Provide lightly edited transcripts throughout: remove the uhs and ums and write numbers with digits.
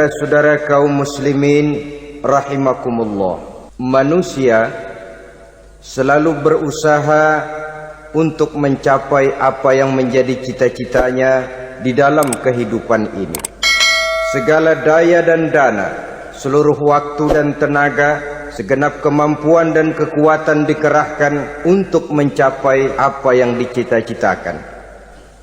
Saudara-saudara kaum muslimin rahimakumullah, manusia selalu berusaha untuk mencapai apa yang menjadi cita-citanya di dalam kehidupan ini. Segala daya dan dana, seluruh waktu dan tenaga, segenap kemampuan dan kekuatan dikerahkan untuk mencapai apa yang dicita-citakan.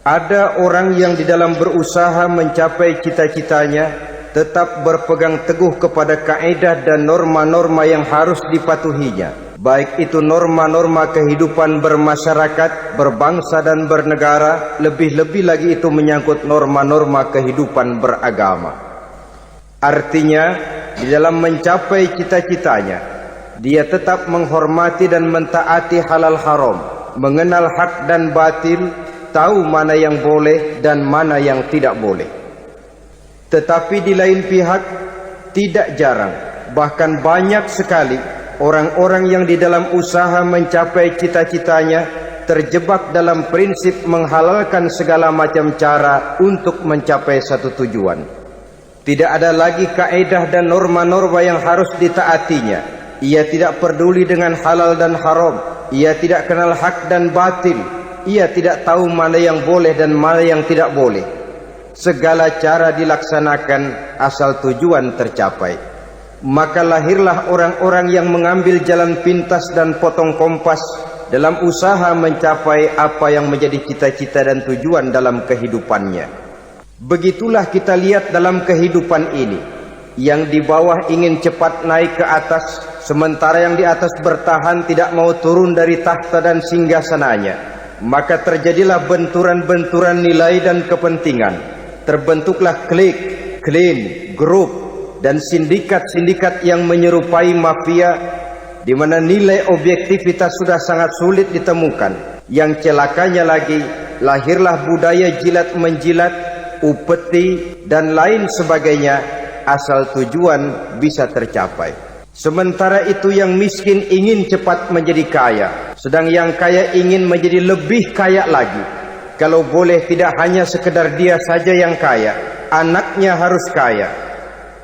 Ada orang yang di dalam berusaha mencapai cita-citanya tetap berpegang teguh kepada kaidah dan norma-norma yang harus dipatuhinya, baik itu norma-norma kehidupan bermasyarakat, berbangsa dan bernegara, lebih-lebih lagi itu menyangkut norma-norma kehidupan beragama. Artinya, di dalam mencapai cita-citanya, dia tetap menghormati dan mentaati halal haram, mengenal hak dan batil, tahu mana yang boleh dan mana yang tidak boleh. Tetapi di lain pihak, tidak jarang, bahkan banyak sekali orang-orang yang di dalam usaha mencapai cita-citanya terjebak dalam prinsip menghalalkan segala macam cara untuk mencapai satu tujuan. Tidak ada lagi kaedah dan norma-norma yang harus ditaatinya. Ia tidak peduli dengan halal dan haram. Ia tidak kenal hak dan batil. Ia tidak tahu mana yang boleh dan mana yang tidak boleh. Segala cara dilaksanakan asal tujuan tercapai. Maka lahirlah orang-orang yang mengambil jalan pintas dan potong kompas dalam usaha mencapai apa yang menjadi cita-cita dan tujuan dalam kehidupannya. Begitulah kita lihat dalam kehidupan ini. Yang di bawah ingin cepat naik ke atas, sementara yang di atas bertahan tidak mau turun dari tahta dan singgasananya. Maka terjadilah benturan-benturan nilai dan kepentingan. Terbentuklah klik, klan, grup dan sindikat-sindikat yang menyerupai mafia, di mana nilai objektivitas sudah sangat sulit ditemukan. Yang celakanya lagi, lahirlah budaya jilat menjilat, upeti dan lain sebagainya, asal tujuan bisa tercapai. Sementara itu yang miskin ingin cepat menjadi kaya, sedang yang kaya ingin menjadi lebih kaya lagi. Kalau boleh tidak hanya sekedar dia saja yang kaya, anaknya harus kaya.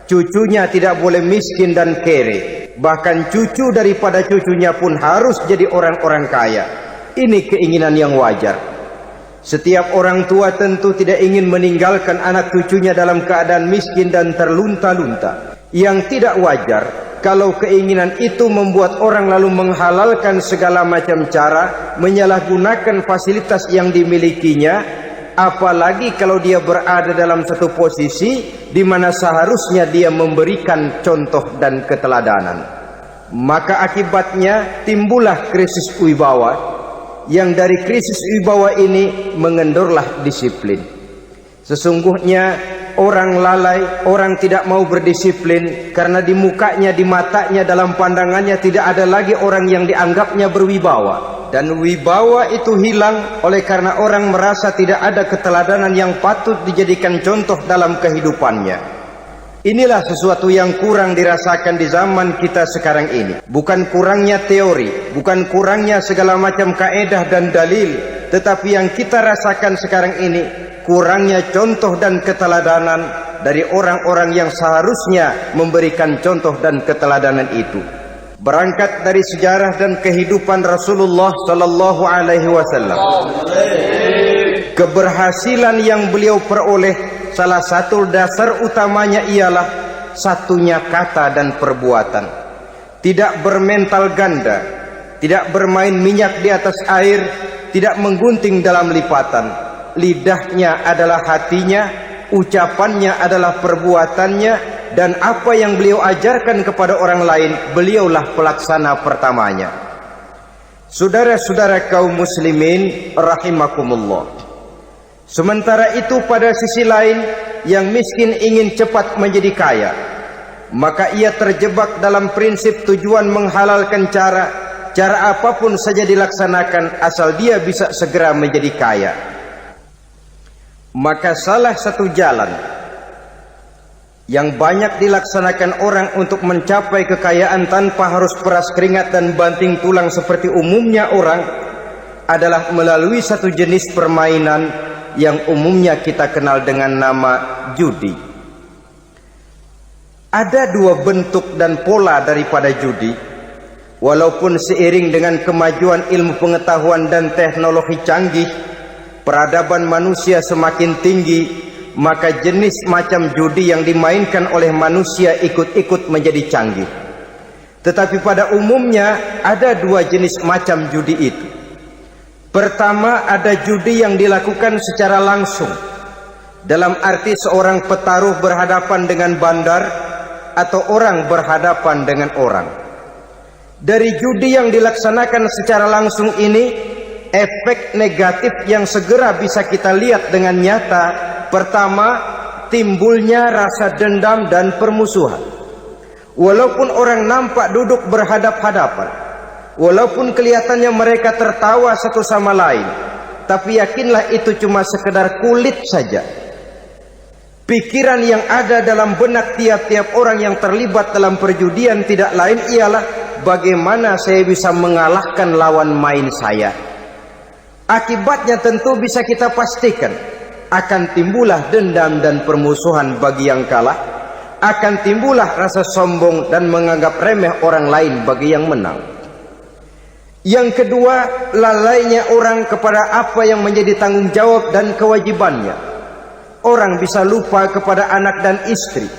Cucunya tidak boleh miskin dan kere. Bahkan cucu daripada cucunya pun harus jadi orang-orang kaya. Ini keinginan yang wajar. Setiap orang tua tentu tidak ingin meninggalkan anak cucunya dalam keadaan miskin dan terlunta-lunta. Yang tidak wajar kalau keinginan itu membuat orang lalu menghalalkan segala macam cara, menyalahgunakan fasilitas yang dimilikinya, apalagi kalau dia berada dalam satu posisi di mana seharusnya dia memberikan contoh dan keteladanan. Maka akibatnya timbullah krisis wibawa, yang dari krisis wibawa ini mengendorlah disiplin. Sesungguhnya orang lalai, orang tidak mau berdisiplin karena di mukanya, di matanya, dalam pandangannya tidak ada lagi orang yang dianggapnya berwibawa. Dan wibawa itu hilang oleh karena orang merasa tidak ada keteladanan yang patut dijadikan contoh dalam kehidupannya. Inilah sesuatu yang kurang dirasakan di zaman kita sekarang ini. Bukan kurangnya teori, bukan kurangnya segala macam kaedah dan dalil, tetapi yang kita rasakan sekarang ini kurangnya contoh dan keteladanan dari orang-orang yang seharusnya memberikan contoh dan keteladanan itu. Berangkat dari sejarah dan kehidupan Rasulullah sallallahu alaihi wasallam, keberhasilan yang beliau peroleh, salah satu dasar utamanya ialah satunya kata dan perbuatan. Tidak bermental ganda, tidak bermain minyak di atas air, tidak menggunting dalam lipatan. Lidahnya adalah hatinya, ucapannya adalah perbuatannya, dan apa yang beliau ajarkan kepada orang lain, beliaulah pelaksana pertamanya. Saudara-saudara kaum muslimin rahimakumullah, sementara itu pada sisi lain, yang miskin ingin cepat menjadi kaya, maka ia terjebak dalam prinsip tujuan menghalalkan cara apapun saja dilaksanakan asal dia bisa segera menjadi kaya. Maka salah satu jalan yang banyak dilaksanakan orang untuk mencapai kekayaan tanpa harus peras keringat dan banting tulang seperti umumnya orang adalah melalui satu jenis permainan yang umumnya kita kenal dengan nama judi. Ada dua bentuk dan pola daripada judi. Walaupun seiring dengan kemajuan ilmu pengetahuan dan teknologi canggih, peradaban manusia semakin tinggi, maka jenis macam judi yang dimainkan oleh manusia ikut-ikut menjadi canggih. Tetapi pada umumnya ada dua jenis macam judi itu. Pertama, ada judi yang dilakukan secara langsung, dalam arti seorang petaruh berhadapan dengan bandar atau orang berhadapan dengan orang. Dari judi yang dilaksanakan secara langsung ini, efek negatif yang segera bisa kita lihat dengan nyata. Pertama, timbulnya rasa dendam dan permusuhan. Walaupun orang nampak duduk berhadap-hadapan, walaupun kelihatannya mereka tertawa satu sama lain, tapi yakinlah itu cuma sekedar kulit saja. Pikiran yang ada dalam benak tiap-tiap orang yang terlibat dalam perjudian tidak lain ialah bagaimana saya bisa mengalahkan lawan main saya. Akibatnya tentu bisa kita pastikan akan timbullah dendam dan permusuhan bagi yang kalah, akan timbullah rasa sombong dan menganggap remeh orang lain bagi yang menang. Yang kedua, lalainya orang kepada apa yang menjadi tanggung jawab dan kewajibannya. Orang bisa lupa kepada anak dan istri.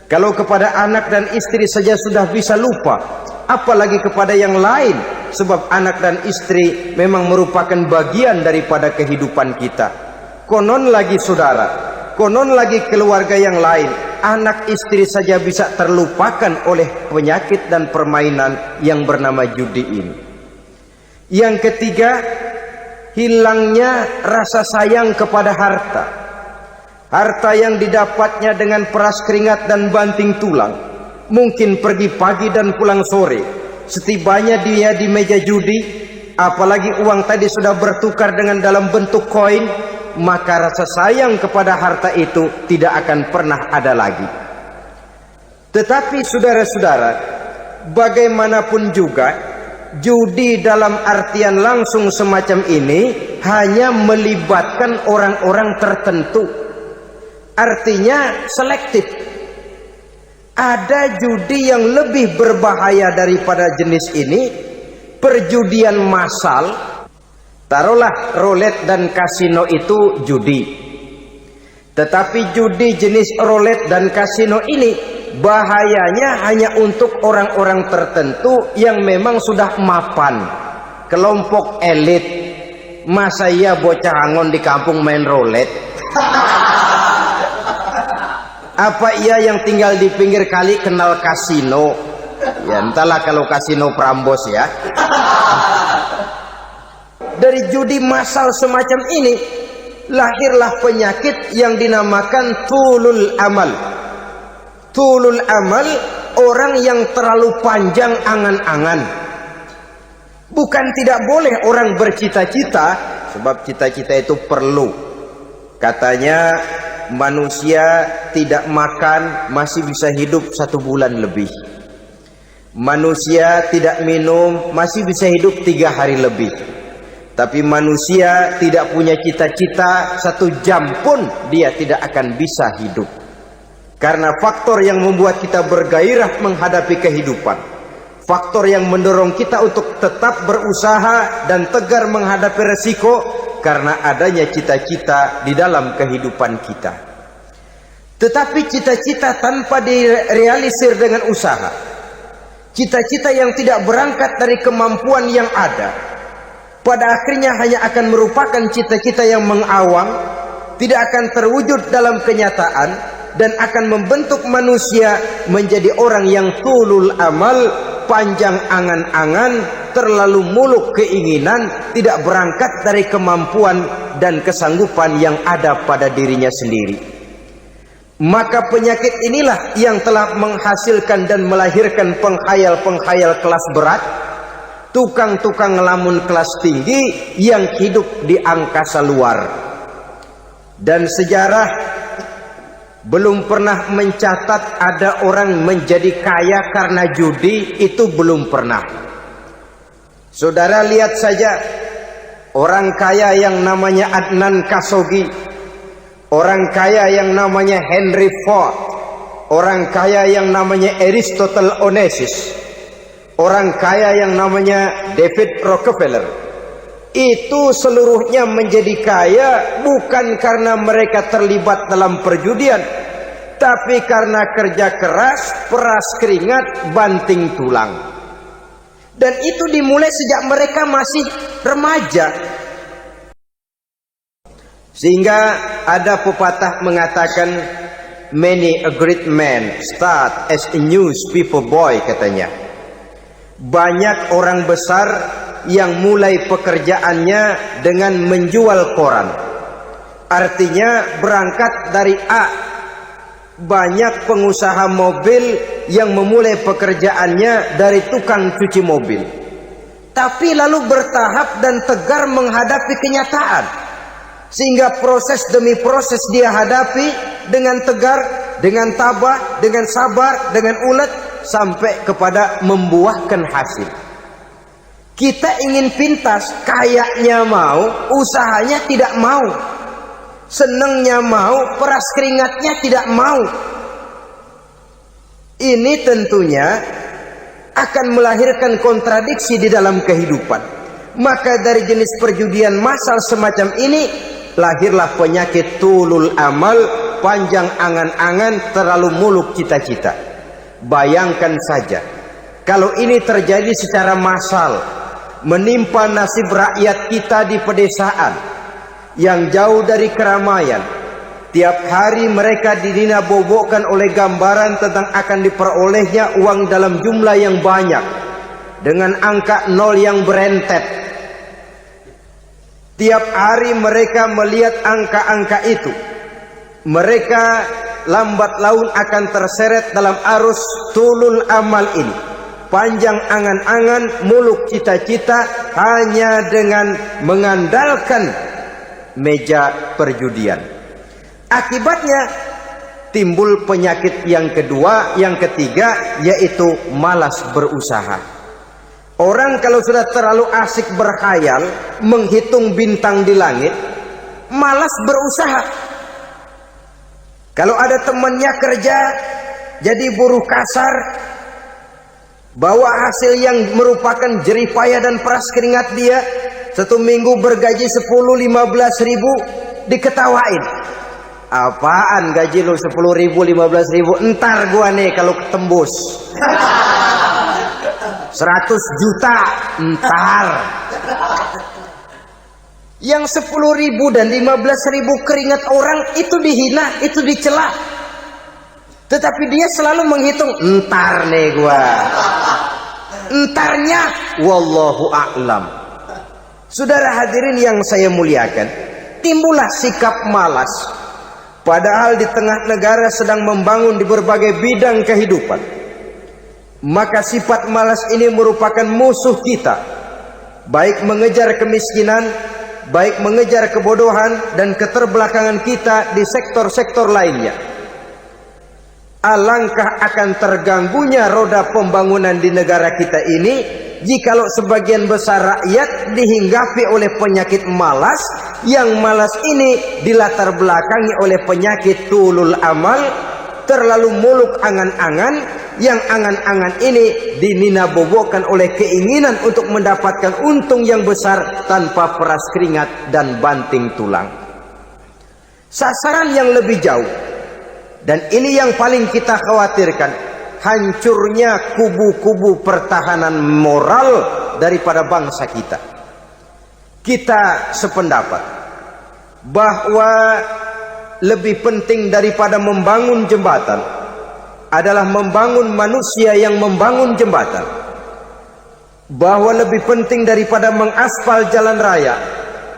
Kalau kepada anak dan istri saja sudah bisa lupa, apalagi kepada yang lain. Sebab anak dan istri memang merupakan bagian daripada kehidupan kita. Konon lagi saudara, konon lagi keluarga yang lain, anak istri saja bisa terlupakan oleh penyakit dan permainan yang bernama judi ini. Yang ketiga, hilangnya rasa sayang kepada harta. Harta yang didapatnya dengan peras keringat dan banting tulang. Mungkin pergi pagi dan pulang sore. Setibanya dia di meja judi, apalagi uang tadi sudah bertukar dengan dalam bentuk koin, maka rasa sayang kepada harta itu tidak akan pernah ada lagi. Tetapi saudara-saudara, bagaimanapun juga, judi dalam artian langsung semacam ini hanya melibatkan orang-orang tertentu. Artinya selektif. Ada judi yang lebih berbahaya daripada jenis ini, perjudian massal. Taruhlah roulette dan kasino itu judi. Tetapi judi jenis roulette dan kasino ini bahayanya hanya untuk orang-orang tertentu yang memang sudah mapan, kelompok elit. Masa iya bocah angon di kampung main roulette? Apa iya yang tinggal di pinggir kali kenal kasino? Ya entahlah kalau kasino Prambos ya. Dari judi massal semacam ini lahirlah penyakit yang dinamakan tulul amal. Tulul amal, orang yang terlalu panjang angan-angan. Bukan tidak boleh orang bercita-cita, sebab cita-cita itu perlu. Katanya manusia tidak makan masih bisa hidup 1 bulan lebih. Manusia tidak minum masih bisa hidup 3 hari lebih. Tapi manusia tidak punya cita-cita 1 jam pun dia tidak akan bisa hidup. Karena faktor yang membuat kita bergairah menghadapi kehidupan, faktor yang mendorong kita untuk tetap berusaha dan tegar menghadapi resiko, karena adanya cita-cita di dalam kehidupan kita. Tetapi cita-cita tanpa direalisir dengan usaha, cita-cita yang tidak berangkat dari kemampuan yang ada, pada akhirnya hanya akan merupakan cita-cita yang mengawang, tidak akan terwujud dalam kenyataan, dan akan membentuk manusia menjadi orang yang tulul amal, panjang angan-angan, terlalu muluk keinginan, tidak berangkat dari kemampuan dan kesanggupan yang ada pada dirinya sendiri. Maka penyakit inilah yang telah menghasilkan dan melahirkan penghayal-penghayal kelas berat, tukang-tukang ngelamun kelas tinggi yang hidup di angkasa luar. Dan sejarah belum pernah mencatat ada orang menjadi kaya karena judi, itu belum pernah. Saudara lihat saja orang kaya yang namanya Adnan Khashoggi, orang kaya yang namanya Henry Ford, orang kaya yang namanya Aristotle Onassis, orang kaya yang namanya David Rockefeller, itu seluruhnya menjadi kaya bukan karena mereka terlibat dalam perjudian, tapi karena kerja keras, peras keringat, banting tulang. Dan itu dimulai sejak mereka masih remaja. Sehingga ada pepatah mengatakan, many a great man start as a newspaper boy, katanya. Banyak orang besar yang mulai pekerjaannya dengan menjual koran. Artinya berangkat dari A. Banyak pengusaha mobil yang memulai pekerjaannya dari tukang cuci mobil, tapi lalu bertahap dan tegar menghadapi kenyataan, sehingga proses demi proses dia hadapi dengan tegar, dengan tabah, dengan sabar, dengan ulet, sampai kepada membuahkan hasil. Kita ingin pintas, kayaknya mau, usahanya tidak mau, senengnya mau, peras keringatnya tidak mau. Ini tentunya akan melahirkan kontradiksi di dalam kehidupan. Maka dari jenis perjudian massal semacam ini lahirlah penyakit tulul amal, panjang angan-angan, terlalu muluk cita-cita. Bayangkan saja kalau ini terjadi secara massal, menimpa nasib rakyat kita di pedesaan yang jauh dari keramaian. Tiap hari mereka dinabobokkan oleh gambaran tentang akan diperolehnya uang dalam jumlah yang banyak, dengan angka nol yang berentet. Tiap hari mereka melihat angka-angka itu. Mereka lambat laun akan terseret dalam arus tulul amal ini. Panjang angan-angan, muluk cita-cita, hanya dengan mengandalkan meja perjudian. Akibatnya timbul penyakit yang kedua, yang ketiga, yaitu malas berusaha. Orang kalau sudah terlalu asik berkhayal, menghitung bintang di langit, malas berusaha. Kalau ada temannya kerja jadi buruh kasar, bawa hasil yang merupakan jerih payah dan peras keringat dia, satu minggu bergaji 10-15 ribu, diketawain. Apaan gaji lu 10 ribu, 15 ribu? Entar gua nih kalau ketembus 100 juta, entar. Yang 10 ribu dan 15 ribu keringat orang itu dihina, itu dicela. Tetapi dia selalu menghitung, entar nih gua. Entarnya wallahu a'lam. Saudara hadirin yang saya muliakan, timbullah sikap malas. Padahal di tengah negara sedang membangun di berbagai bidang kehidupan. Maka sifat malas ini merupakan musuh kita. Baik mengejar kemiskinan, baik mengejar kebodohan dan keterbelakangan kita di sektor-sektor lainnya. Alangkah akan terganggunya roda pembangunan di negara kita ini jikalau sebagian besar rakyat dihinggapi oleh penyakit malas, yang malas ini dilatar belakangi oleh penyakit tulul amal, terlalu muluk angan-angan, yang angan-angan ini dininabobokan oleh keinginan untuk mendapatkan untung yang besar tanpa peras keringat dan banting tulang. Sasaran yang lebih jauh, dan ini yang paling kita khawatirkan, hancurnya kubu-kubu pertahanan moral daripada bangsa kita. Kita sependapat bahwa lebih penting daripada membangun jembatan adalah membangun manusia yang membangun jembatan. Bahwa lebih penting daripada mengaspal jalan raya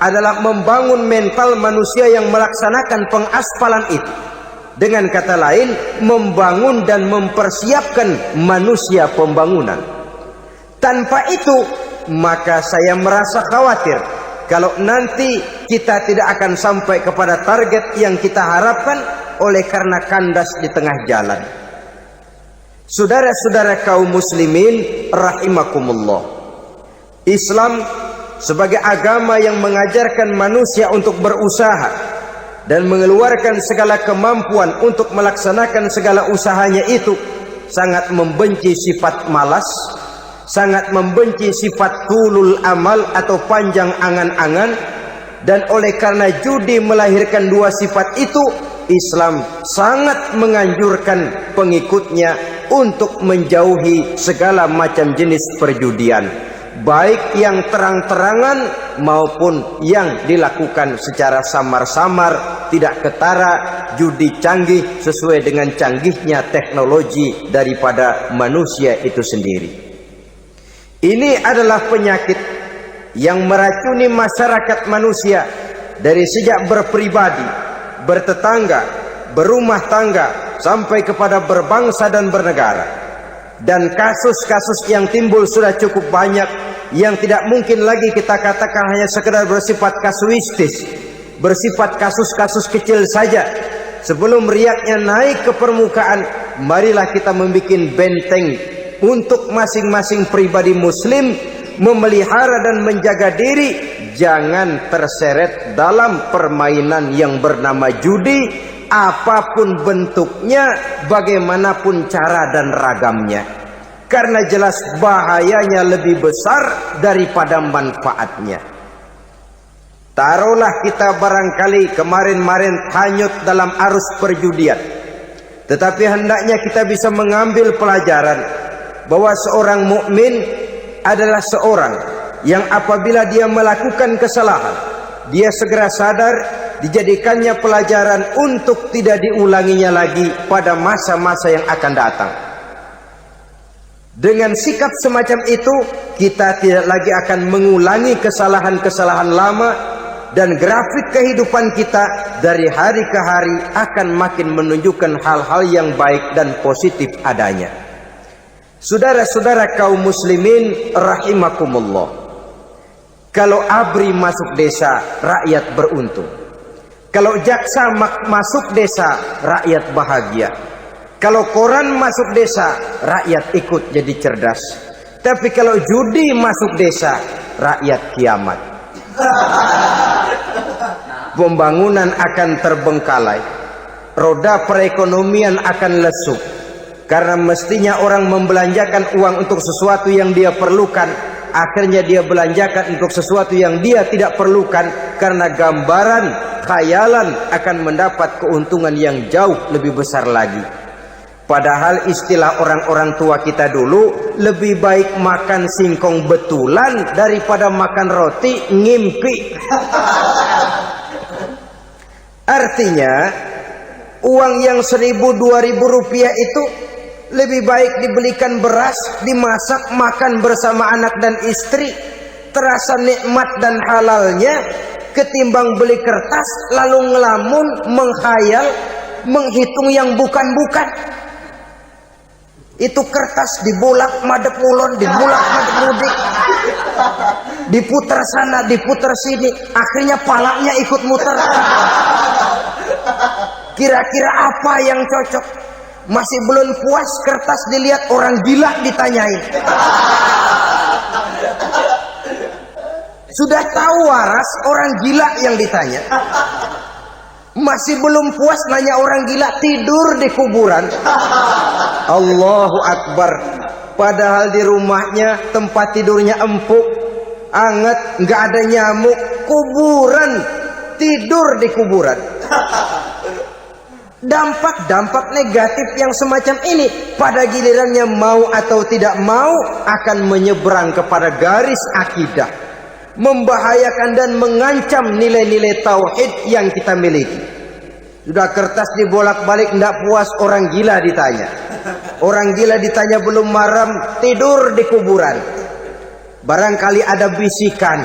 adalah membangun mental manusia yang melaksanakan pengaspalan itu. Dengan kata lain, membangun dan mempersiapkan manusia pembangunan. Tanpa itu, maka saya merasa khawatir kalau nanti kita tidak akan sampai kepada target yang kita harapkan oleh karena kandas di tengah jalan. Saudara-saudara kaum muslimin rahimakumullah, Islam sebagai agama yang mengajarkan manusia untuk berusaha, dan mengeluarkan segala kemampuan untuk melaksanakan segala usahanya itu, sangat membenci sifat malas, sangat membenci sifat tulul amal atau panjang angan-angan. Dan oleh karena judi melahirkan dua sifat itu, Islam sangat menganjurkan pengikutnya untuk menjauhi segala macam jenis perjudian, baik yang terang-terangan maupun yang dilakukan secara samar-samar, tidak ketara, judi canggih sesuai dengan canggihnya teknologi daripada manusia itu sendiri. Ini adalah penyakit yang meracuni masyarakat manusia dari sejak berpribadi, bertetangga, berumah tangga, sampai kepada berbangsa dan bernegara. Dan kasus-kasus yang timbul sudah cukup banyak, yang tidak mungkin lagi kita katakan hanya sekedar bersifat kasuistis, bersifat kasus-kasus kecil saja. Sebelum riaknya naik ke permukaan, marilah kita membuat benteng untuk masing-masing pribadi muslim memelihara dan menjaga diri, jangan terseret dalam permainan yang bernama judi, apapun bentuknya, bagaimanapun cara dan ragamnya, karena jelas bahayanya lebih besar daripada manfaatnya. Taruhlah kita barangkali kemarin-marin hanyut dalam arus perjudian, tetapi hendaknya kita bisa mengambil pelajaran bahwa seorang mukmin adalah seorang yang apabila dia melakukan kesalahan, dia segera sadar, dijadikannya pelajaran untuk tidak diulanginya lagi pada masa-masa yang akan datang. Dengan sikap semacam itu, kita tidak lagi akan mengulangi kesalahan-kesalahan lama, dan grafik kehidupan kita dari hari ke hari akan makin menunjukkan hal-hal yang baik dan positif adanya. Saudara-saudara kaum muslimin rahimakumullah, kalau ABRI masuk desa, rakyat beruntung. Kalau jaksa masuk desa, rakyat bahagia. Kalau koran masuk desa, rakyat ikut jadi cerdas. Tapi kalau judi masuk desa, rakyat kiamat. Pembangunan akan terbengkalai, roda perekonomian akan lesu. Karena mestinya orang membelanjakan uang untuk sesuatu yang dia perlukan, akhirnya dia belanjakan untuk sesuatu yang dia tidak perlukan, karena gambaran, khayalan akan mendapat keuntungan yang jauh lebih besar lagi. Padahal istilah orang-orang tua kita dulu, lebih baik makan singkong betulan daripada makan roti ngimpi. Artinya uang yang 1.000-2.000 rupiah itu lebih baik dibelikan beras, dimasak, makan bersama anak dan istri, terasa nikmat dan halalnya, ketimbang beli kertas lalu ngelamun, menghayal, menghitung yang bukan-bukan. Itu kertas dibolak madep ulon, dibolak madep mudik, diputar sana, diputar sini, akhirnya palanya ikut muter. Kira-kira apa yang cocok? Masih belum puas, kertas dilihat, orang gila ditanyain. Sudah tahu waras, orang gila yang ditanya. Masih belum puas, nanya orang gila, tidur di kuburan. Allahu Akbar. Padahal di rumahnya tempat tidurnya empuk, anget, nggak ada nyamuk. Kuburan, tidur di kuburan. Dampak-dampak negatif yang semacam ini pada gilirannya mau atau tidak mau akan menyeberang kepada garis akidah, membahayakan dan mengancam nilai-nilai tauhid yang kita miliki. Sudah kertas dibolak-balik, tidak puas, orang gila ditanya. Orang gila ditanya belum maram, tidur di kuburan. Barangkali ada bisikan.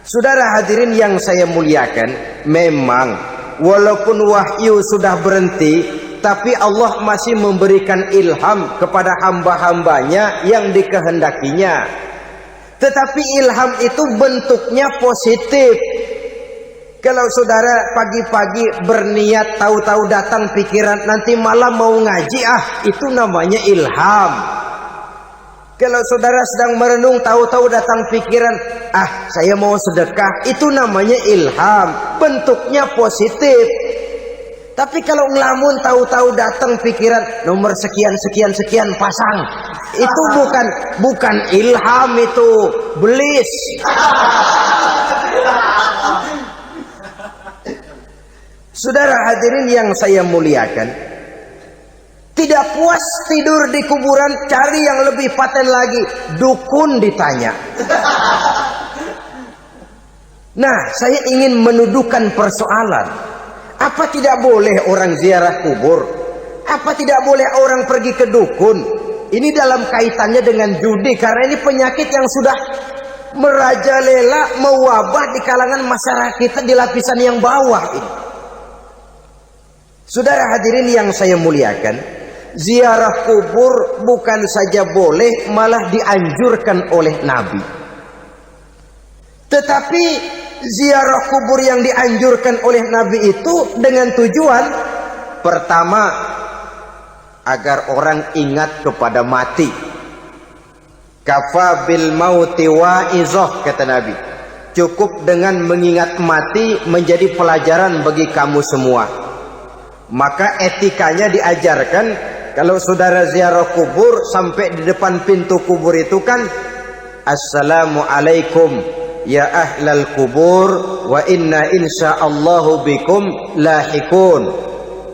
Saudara hadirin yang saya muliakan, memang walaupun wahyu sudah berhenti, tapi Allah masih memberikan ilham kepada hamba-hambanya yang dikehendakinya. Tetapi ilham itu bentuknya positif. Kalau saudara pagi-pagi berniat, tahu-tahu datang pikiran nanti malam mau ngaji, itu namanya ilham. Kalau saudara sedang merenung, tahu-tahu datang pikiran, saya mau sedekah, itu namanya ilham. bentuknya positif. Tapi kalau ngelamun tahu-tahu datang pikiran nomor sekian sekian sekian pasang, itu bukan ilham, itu belis. Saudara hadirin yang saya muliakan, tidak puas tidur di kuburan, cari yang lebih paten lagi, dukun ditanya. Nah, saya ingin menuduhkan persoalan. Apa tidak boleh orang ziarah kubur? Apa tidak boleh orang pergi ke dukun? Ini dalam kaitannya dengan judi, karena ini penyakit yang sudah merajalela, mewabah di kalangan masyarakat kita di lapisan yang bawah ini. Saudara hadirin yang saya muliakan, ziarah kubur bukan saja boleh, malah dianjurkan oleh Nabi. Tetapi ziarah kubur yang dianjurkan oleh Nabi itu dengan tujuan pertama, agar orang ingat kepada mati. Kafa bil mauti wa'izah, kata Nabi. Cukup dengan mengingat mati menjadi pelajaran bagi kamu semua. Maka etikanya diajarkan, kalau saudara ziarah kubur sampai di depan pintu kubur itu kan, Assalamualaikum ya ahlal kubur wa inna insyaallahu bikum lahikun.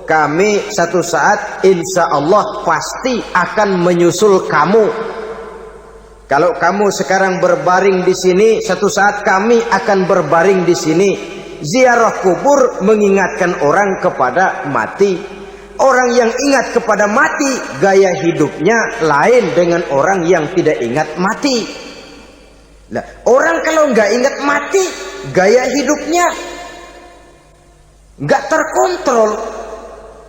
Kami satu saat insya Allah pasti akan menyusul kamu. Kalau kamu sekarang berbaring di sini, satu saat kami akan berbaring di sini. Ziarah kubur mengingatkan orang kepada mati. Orang yang ingat kepada mati, gaya hidupnya lain dengan orang yang tidak ingat mati. Nah, orang kalau nggak ingat mati, gaya hidupnya nggak terkontrol.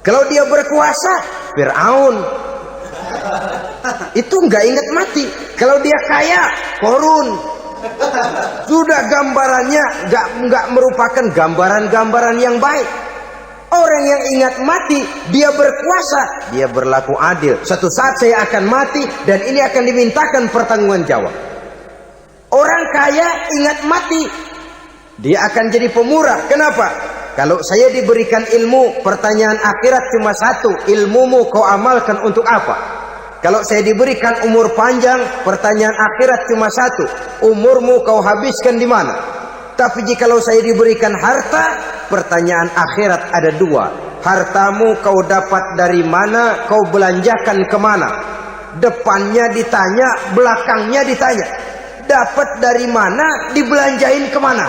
Kalau dia berkuasa, Fir'aun, itu nggak ingat mati. Kalau dia kaya, Korun. Sudah gambarannya nggak merupakan gambaran-gambaran yang baik. Orang yang ingat mati, dia berkuasa, dia berlaku adil. Suatu saat saya akan mati dan ini akan dimintakan pertanggungan jawab. Orang kaya ingat mati, dia akan jadi pemurah. Kenapa? Kalau saya diberikan ilmu, pertanyaan akhirat cuma satu, ilmumu kau amalkan untuk apa? Kalau saya diberikan umur panjang, pertanyaan akhirat cuma satu, umurmu kau habiskan di mana? Tapi jikalau saya diberikan harta, pertanyaan akhirat ada dua, hartamu kau dapat dari mana, kau belanjakan kemana? Depannya ditanya, belakangnya ditanya. Dapat dari mana, dibelanjain kemana?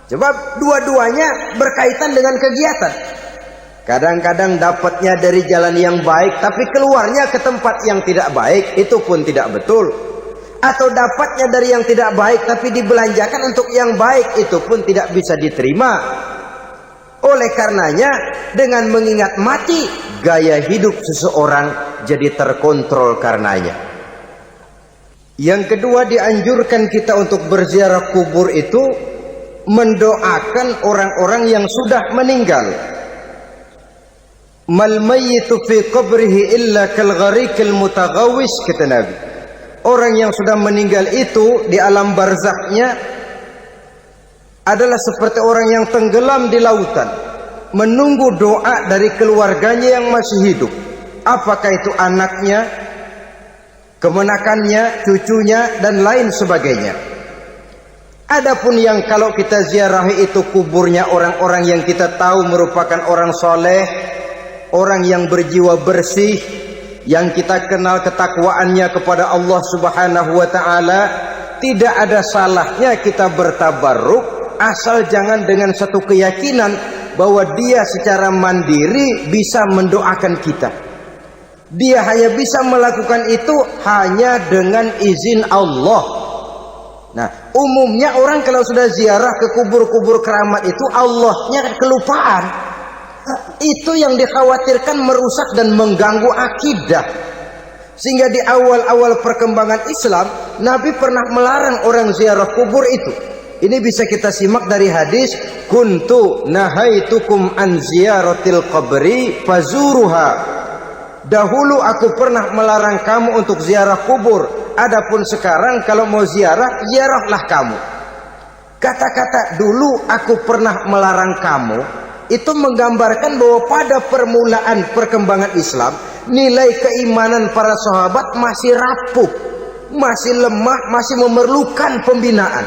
Sebab dua-duanya berkaitan dengan kegiatan. Kadang-kadang dapatnya dari jalan yang baik, tapi keluarnya ke tempat yang tidak baik, itu pun tidak betul. Atau dapatnya dari yang tidak baik, tapi dibelanjakan untuk yang baik, itu pun tidak bisa diterima. Oleh karenanya, dengan mengingat mati, gaya hidup seseorang jadi terkontrol karenanya. Yang kedua, dianjurkan kita untuk berziarah kubur itu mendoakan orang-orang yang sudah meninggal. Mal mayyitu fi qabrihi illa kal gharikil mutaghawis, kata Nabi. Orang yang sudah meninggal itu di alam barzakhnya adalah seperti orang yang tenggelam di lautan, menunggu doa dari keluarganya yang masih hidup. Apakah itu anaknya, kemenakannya, cucunya, dan lain sebagainya. Adapun yang kalau kita ziarahi itu kuburnya orang-orang yang kita tahu merupakan orang soleh, orang yang berjiwa bersih, yang kita kenal ketakwaannya kepada Allah Subhanahu wa ta'ala, tidak ada salahnya kita bertabarruk, asal jangan dengan satu keyakinan bahwa dia secara mandiri bisa mendoakan kita. Dia hanya bisa melakukan itu hanya dengan izin Allah. Nah, umumnya orang kalau sudah ziarah ke kubur-kubur keramat itu, Allahnya kelupaan. Itu yang dikhawatirkan merusak dan mengganggu akidah. Sehingga di awal-awal perkembangan Islam, Nabi pernah melarang orang ziarah kubur itu. Ini bisa kita simak dari hadis, kuntu nahaitukum an ziyaratil qabri fazuruha. Dahulu aku pernah melarang kamu untuk ziarah kubur. Adapun sekarang kalau mau ziarah, ziarahlah kamu. Kata-kata dulu aku pernah melarang kamu itu menggambarkan bahwa pada permulaan perkembangan Islam, nilai keimanan para sahabat masih rapuh, masih lemah, masih memerlukan pembinaan.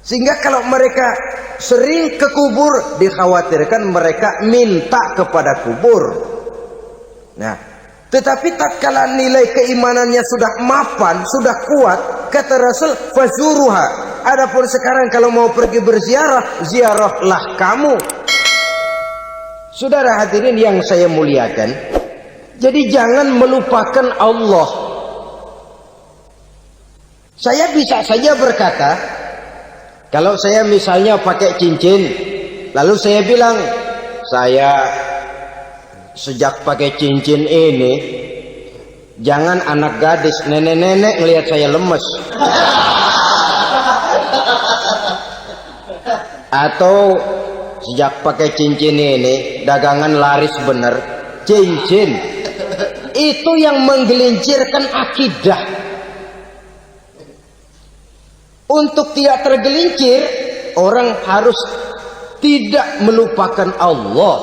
Sehingga kalau mereka sering ke kubur, dikhawatirkan mereka minta kepada kubur. Nah, tetapi tatkala nilai keimanannya sudah mapan, sudah kuat, kata Rasul, fazuruha. Adapun sekarang kalau mau pergi berziarah, ziarahlah kamu. Saudara hadirin yang saya muliakan, jadi jangan melupakan Allah. Saya bisa saja berkata, kalau saya misalnya pakai cincin, lalu saya bilang, saya sejak pakai cincin ini, jangan anak gadis, nenek-nenek ngelihat saya lemes. Atau sejak pakai cincin ini, dagangan laris bener. Cincin itu yang menggelincirkan akidah. Untuk tidak tergelincir, orang harus tidak melupakan Allah.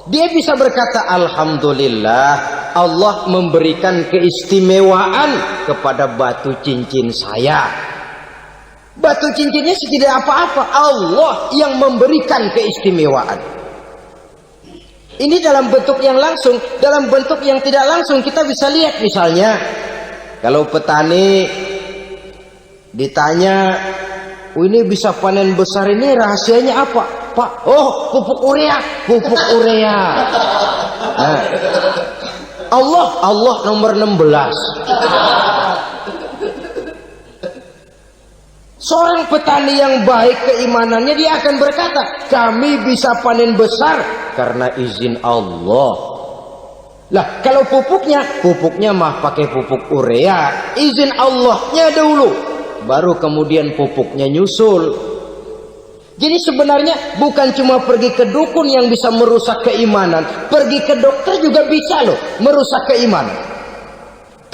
Dia bisa berkata, alhamdulillah, Allah memberikan keistimewaan kepada batu cincin saya. Batu cincinnya tidak apa-apa, Allah yang memberikan keistimewaan. Ini dalam bentuk yang langsung. Dalam bentuk yang tidak langsung kita bisa lihat, misalnya kalau petani ditanya, ini bisa panen besar ini rahasianya apa, Pak? Oh, pupuk urea, pupuk urea. Nah, Allah nomor 16. Seorang petani yang baik keimanannya, dia akan berkata, kami bisa panen besar karena izin Allah. Lah, kalau pupuknya mah pakai pupuk urea, izin Allahnya dulu, baru kemudian pupuknya nyusul. Jadi sebenarnya bukan cuma pergi ke dukun yang bisa merusak keimanan, pergi ke dokter juga bisa loh merusak keimanan.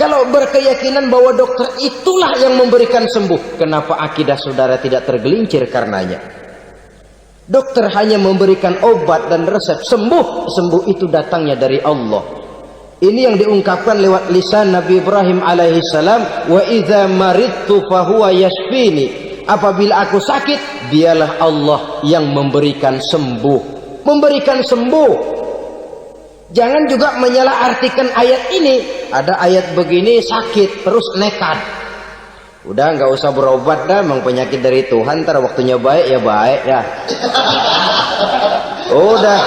Kalau berkeyakinan bahwa dokter itulah yang memberikan sembuh, kenapa akidah saudara tidak tergelincir karenanya? Dokter hanya memberikan obat dan resep, sembuh itu datangnya dari Allah. Ini yang diungkapkan lewat lisan Nabi Ibrahim alaihissalam, wa idza maridtu fahuwa yashfini. Apabila aku sakit, dialah Allah yang memberikan sembuh. Memberikan sembuh. Jangan juga menyalahartikan ayat ini. Ada ayat begini sakit terus nekat. Udah nggak usah berobat dah, memang penyakit dari Tuhan. Ntar waktunya baik ya baik dah. Udah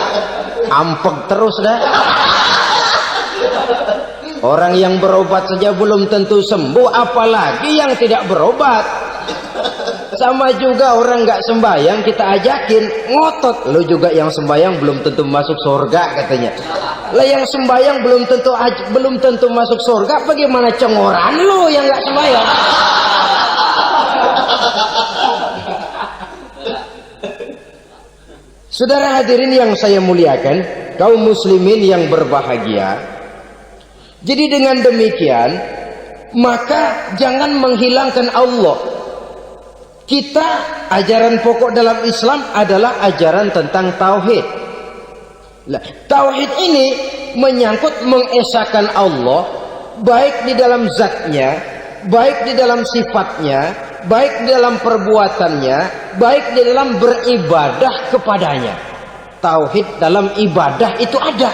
ampeg terus dah. Orang yang berobat saja belum tentu sembuh, apalagi yang tidak berobat. Sama juga orang nggak sembahyang kita ajakin ngotot, lo juga yang sembahyang belum tentu masuk surga katanya. Lah yang sembahyang belum tentu masuk surga, bagaimana cengoran lo yang nggak sembahyang? Saudara hadirin yang saya muliakan, kaum muslimin yang berbahagia. Jadi dengan demikian, maka jangan menghilangkan Allah. Kita, ajaran pokok dalam Islam adalah ajaran tentang tauhid. Nah, tauhid ini menyangkut mengesahkan Allah, baik di dalam zatnya, baik di dalam sifatnya, baik di dalam perbuatannya, baik di dalam beribadah kepadanya. Tauhid dalam ibadah itu ada.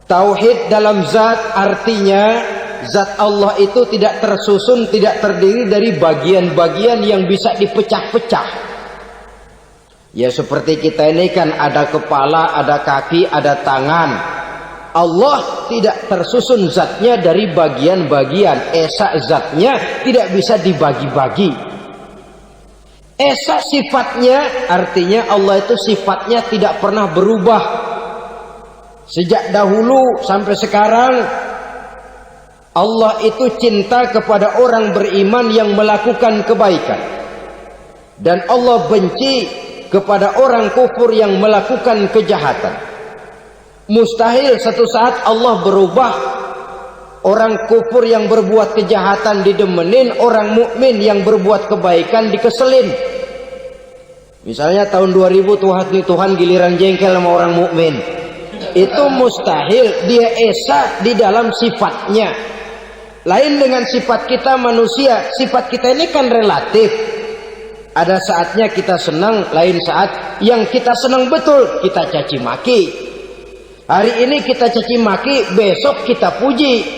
Tauhid dalam zat artinya zat Allah itu tidak tersusun, tidak terdiri dari bagian-bagian yang bisa dipecah-pecah. Ya seperti kita ini kan ada kepala, ada kaki, ada tangan. Allah tidak tersusun zatnya dari bagian-bagian. Esa zatnya tidak bisa dibagi-bagi. Esa sifatnya artinya Allah itu sifatnya tidak pernah berubah. Sejak dahulu sampai sekarang, Allah itu cinta kepada orang beriman yang melakukan kebaikan. Dan Allah benci kepada orang kufur yang melakukan kejahatan. Mustahil satu saat Allah berubah Orang kufur yang berbuat kejahatan didemenin, orang mukmin yang berbuat kebaikan dikeselin. Misalnya tahun 2000 Tuhan giliran jengkel sama orang mukmin. Itu mustahil, dia esa di dalam sifatnya. Lain dengan sifat kita manusia. Sifat kita ini kan relatif. Ada saatnya kita senang, lain saat yang kita senang betul kita caci maki. Hari ini kita caci maki, besok kita puji.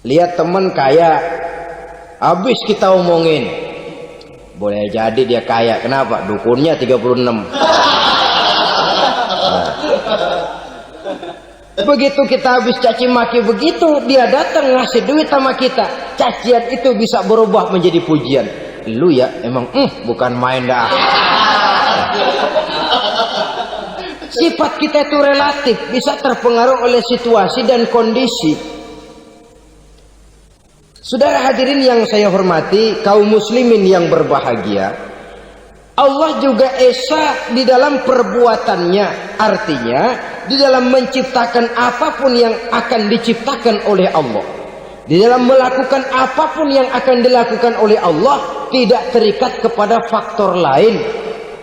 Lihat teman kaya, habis kita omongin, boleh jadi dia kaya. Kenapa? Dukunnya 36. Nah. Begitu kita habis caci maki begitu, dia datang ngasih duit sama kita. Cacian itu bisa berubah menjadi pujian. Lu ya emang bukan main dah. Sifat kita itu relatif, bisa terpengaruh oleh situasi dan kondisi. Saudara hadirin yang saya hormati, kaum muslimin yang berbahagia, Allah juga esa di dalam perbuatannya. Artinya di dalam menciptakan apapun yang akan diciptakan oleh Allah, di dalam melakukan apapun yang akan dilakukan oleh Allah, tidak terikat kepada faktor lain,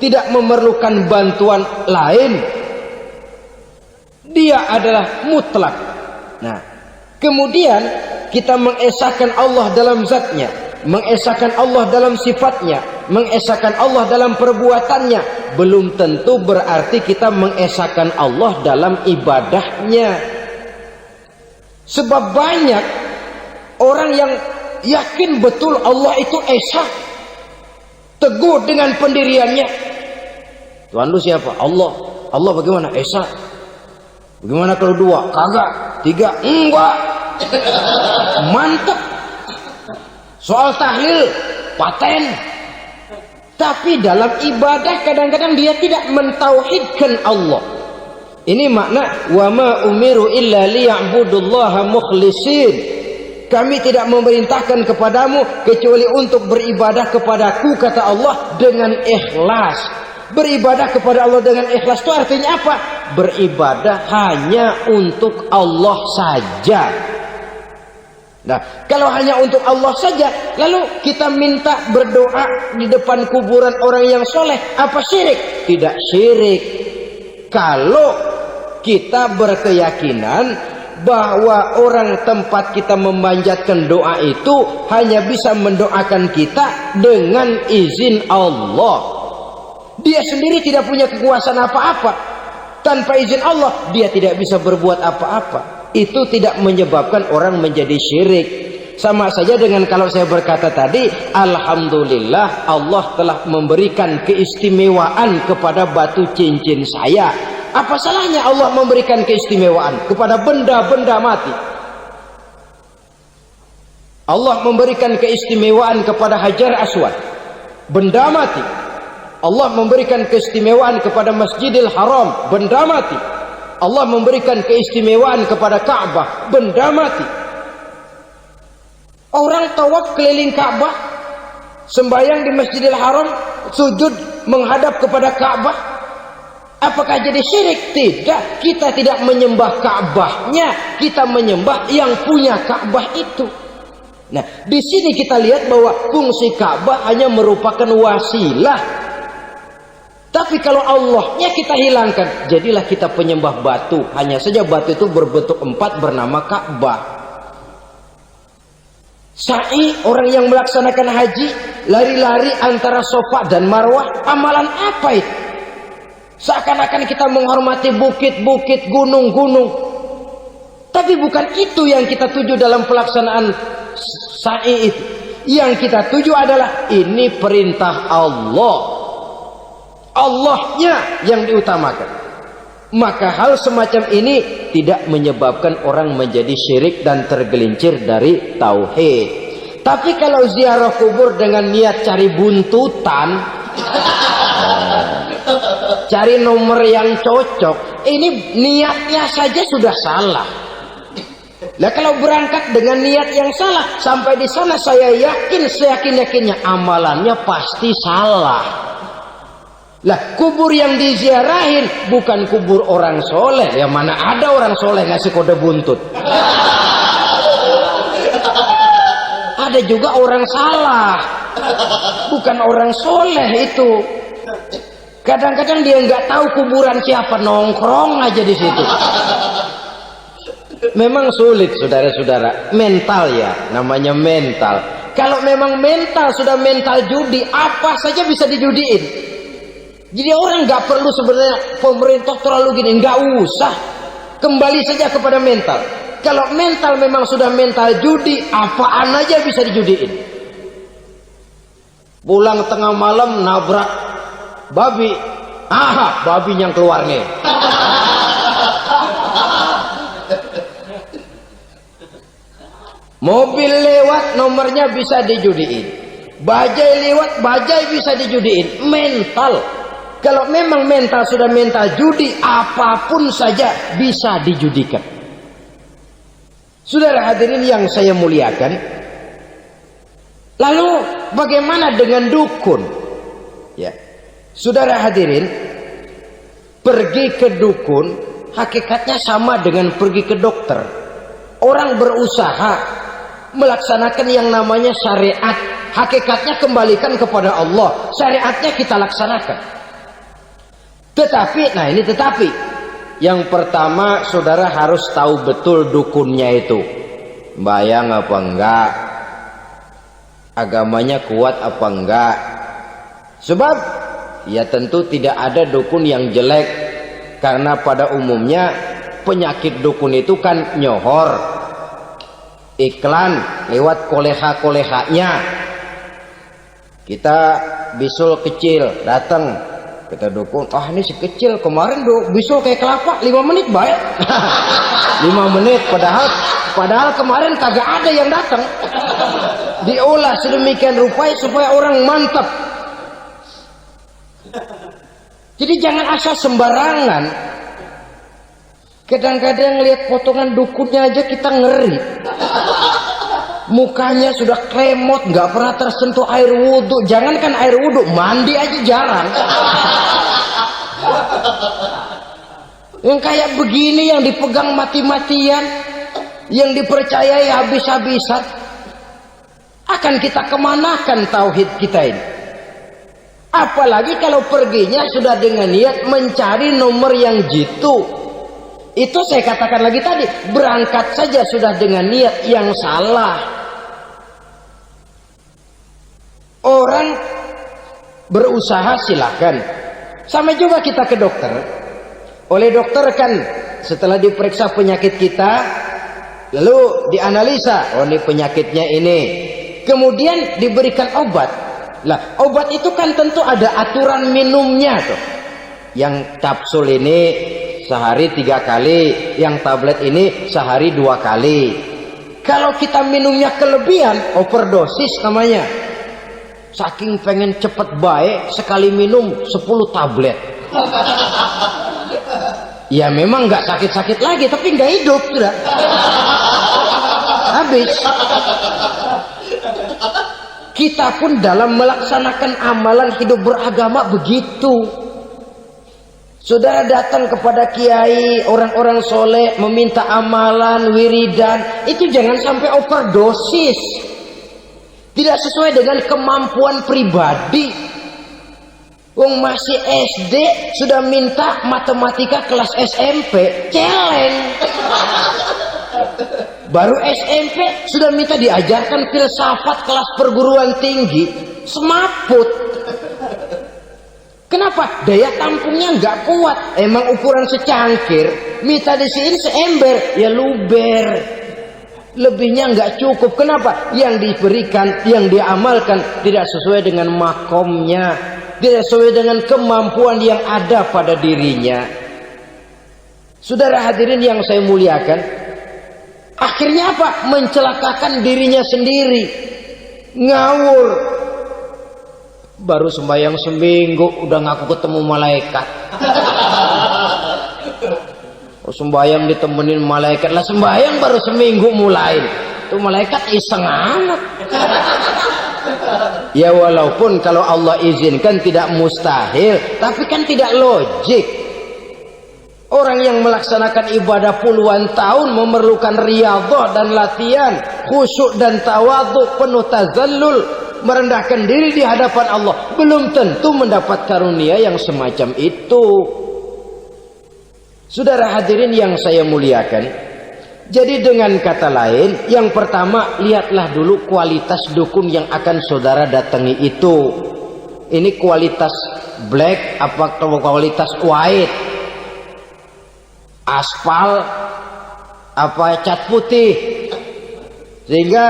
tidak memerlukan bantuan lain. Dia adalah mutlak. Nah, kemudian kita mengesahkan Allah dalam zatnya, mengesahkan Allah dalam sifatnya, mengesahkan Allah dalam perbuatannya. Belum tentu berarti kita mengesahkan Allah dalam ibadahnya. Sebab banyak orang yang yakin betul Allah itu esa, teguh dengan pendiriannya. Tuhan lu siapa? Allah. Allah bagaimana? Esa. Bagaimana kalau dua? Kagak. Tiga? Enggak. Mantap. Soal tahlil paten. Tapi dalam ibadah kadang-kadang dia tidak mentauhidkan Allah. Ini makna wa ma umiru illa liya'budullaha mukhlisin. Kami tidak memerintahkan kepadamu kecuali untuk beribadah kepadaku, kata Allah, dengan ikhlas. Beribadah kepada Allah dengan ikhlas itu artinya apa? Beribadah hanya untuk Allah saja. Nah, kalau hanya untuk Allah saja, lalu kita minta berdoa di depan kuburan orang yang soleh, apa syirik? Tidak syirik. Kalau kita berkeyakinan bahwa orang tempat kita memanjatkan doa itu hanya bisa mendoakan kita dengan izin Allah. Dia sendiri tidak punya kekuasaan apa-apa. Tanpa izin Allah dia tidak bisa berbuat apa-apa. Itu tidak menyebabkan orang menjadi syirik. Sama saja dengan kalau saya berkata tadi, alhamdulillah Allah telah memberikan keistimewaan kepada batu cincin saya. Apa salahnya Allah memberikan keistimewaan kepada benda-benda mati? Allah memberikan keistimewaan kepada Hajar Aswad, benda mati. Allah memberikan keistimewaan kepada Masjidil Haram, benda mati. Allah memberikan keistimewaan kepada Ka'bah, benda mati. Orang tawaf keliling Ka'bah, sembahyang di Masjidil Haram, sujud menghadap kepada Ka'bah. Apakah jadi syirik? Tidak. Kita tidak menyembah Ka'bahnya, kita menyembah yang punya Ka'bah itu. Nah, di sini kita lihat bahwa fungsi Ka'bah hanya merupakan wasilah. Tapi kalau Allahnya kita hilangkan, jadilah kita penyembah batu. Hanya saja batu itu berbentuk 4 bernama Ka'bah. Sa'i, orang yang melaksanakan haji, lari-lari antara Safa dan Marwah, amalan apa itu? Seakan-akan kita menghormati bukit-bukit, gunung-gunung. Tapi bukan itu yang kita tuju dalam pelaksanaan sa'i itu. Yang kita tuju adalah ini perintah Allah. Allahnya yang diutamakan. Maka hal semacam ini tidak menyebabkan orang menjadi syirik dan tergelincir dari tauhid. Tapi kalau ziarah kubur dengan niat cari buntutan, cari nomor yang cocok, ini niatnya saja sudah salah. Nah, kalau berangkat dengan niat yang salah, sampai di sana saya yakin, seyakin-yakinnya amalannya pasti salah. Lah, kubur yang diziarahin bukan kubur orang soleh. Ya mana ada orang soleh ngasih kode buntut. ada juga orang salah, bukan orang soleh itu. Kadang-kadang dia nggak tahu kuburan siapa, nongkrong aja di situ. Memang sulit saudara-saudara, mental ya, namanya mental. Kalau memang mental sudah mental judi, apa saja bisa dijudiin. Jadi orang nggak perlu sebenarnya pemerintah terlalu gini, nggak usah. Kembali saja kepada mental. Kalau mental memang sudah mental judi, apaan aja bisa dijudiin. Pulang tengah malam nabrak babi, babi yang keluar nih. Mobil lewat nomornya bisa dijudiin, bajai lewat bajai bisa dijudiin. Mental, kalau memang mental sudah mental judi, apapun saja bisa dijudikan. Saudara hadirin yang saya muliakan, lalu bagaimana dengan dukun? Ya, saudara hadirin, pergi ke dukun hakikatnya sama dengan pergi ke dokter. Orang berusaha melaksanakan yang namanya syariat, hakikatnya kembalikan kepada Allah. Syariatnya kita laksanakan. Tetapi, nah ini tetapi, yang pertama saudara harus tahu betul dukunnya itu bayang apa enggak, agamanya kuat apa enggak. Sebab ya tentu tidak ada dukun yang jelek, karena pada umumnya penyakit dukun itu kan nyohor, iklan lewat koleha-kolehanya. Kita bisul kecil datang, kata dukun, ini si kecil kemarin bisul kayak kelapa 5 menit baik. 5 menit padahal kemarin kagak ada yang datang. Diolah sedemikian rupa supaya orang mantap. Jadi jangan asal sembarangan. Kadang-kadang lihat potongan dukunnya aja kita ngeri. Mukanya sudah kremot, nggak pernah tersentuh air wudhu. Jangankan air wudhu, mandi aja jarang. Yang kayak begini yang dipegang mati-matian, yang dipercayai habis-habisan, akan kita kemanakan tauhid kita ini? Apalagi kalau perginya sudah dengan niat mencari nomor yang jitu. Itu saya katakan lagi tadi, berangkat saja sudah dengan niat yang salah. Orang berusaha silakan. Sama juga kita ke dokter. Oleh dokter kan setelah diperiksa penyakit kita, lalu dianalisa, oh ini penyakitnya ini. Kemudian diberikan obat. Lah, obat itu kan tentu ada aturan minumnya tuh. Yang kapsul ini sehari 3 kali, yang tablet ini sehari 2 kali. Kalau kita minumnya kelebihan, overdosis namanya. Saking pengen cepet baik, sekali minum 10 tablet. Ya memang nggak sakit-sakit lagi, tapi nggak hidup sudah. Habis. Kita pun dalam melaksanakan amalan hidup beragama begitu. Saudara datang kepada kiai, orang-orang soleh, meminta amalan, wiridan, itu jangan sampai overdosis. Tidak sesuai dengan kemampuan pribadi. Wong masih SD sudah minta matematika kelas SMP, celeng. Baru SMP sudah minta diajarkan filsafat kelas perguruan tinggi, semaput. Kenapa? Daya tampungnya nggak kuat. Emang ukuran secangkir, minta disiin seember, ya luber. Lebihnya nggak cukup. Kenapa? Yang diberikan, yang diamalkan tidak sesuai dengan makomnya, tidak sesuai dengan kemampuan yang ada pada dirinya. Saudara hadirin yang saya muliakan, akhirnya apa? Mencelakakan dirinya sendiri. Ngawur. Baru sembahyang seminggu udah ngaku ketemu malaikat. Sembahyang ditemenin malaikat lah, sembahyang baru seminggu mulai. Itu malaikat iseng amat. Ya walaupun kalau Allah izinkan tidak mustahil, tapi kan tidak logik. Orang yang melaksanakan ibadah puluhan tahun memerlukan riyadhah dan latihan, khusyuk dan tawadhu, penuh tazallul, merendahkan diri di hadapan Allah, belum tentu mendapat karunia yang semacam itu. Saudara hadirin yang saya muliakan, jadi dengan kata lain, yang pertama, lihatlah dulu kualitas dukun yang akan saudara datangi itu. Ini kualitas black apa kualitas white, aspal apa cat putih, sehingga